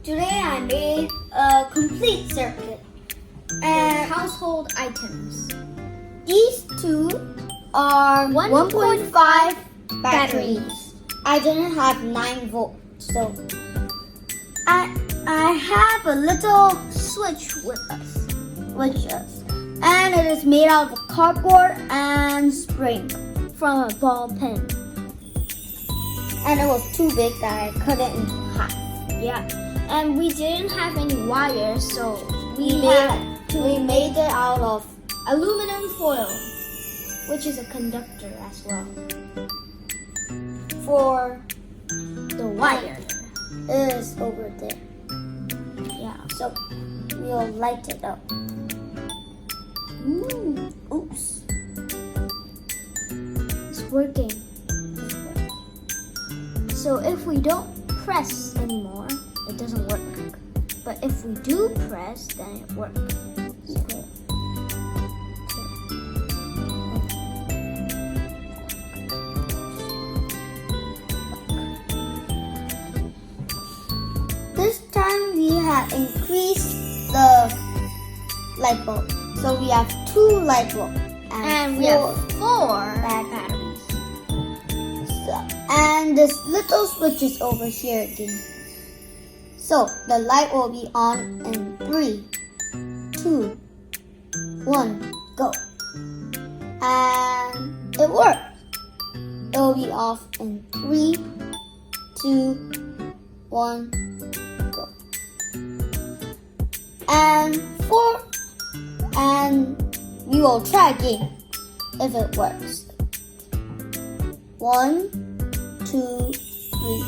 Today I made a complete circuit. And Household items. these two are 1.5 batteries. I didn't have 9 volts, so I have a little switch with us, and it is made out of cardboard and spring from a ball pen. And it was too big that I cut it into half. Yeah. And we didn't have any wires, so We made it out of aluminum foil, which is a conductor as well. for The wire. is over there. Yeah. So we'll light it up. Oops. It's working. So if we don't press anymore, it doesn't work. But if we do press, then it works. Okay. This time we have increased the light bulb. So we have 2 light bulbs And we have 4 batteries. And this little switch is over here again. So the light will be on in 3, 2, 1, go. And it works. It will be off in 3, 2, 1, go. And 4, and we will try again if it works. 1, 2, 3.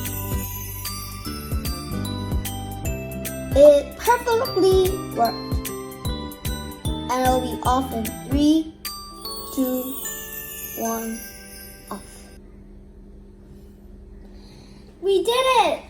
It perfectly worked. And it'll be off in 3, 2, 1, off. We did it!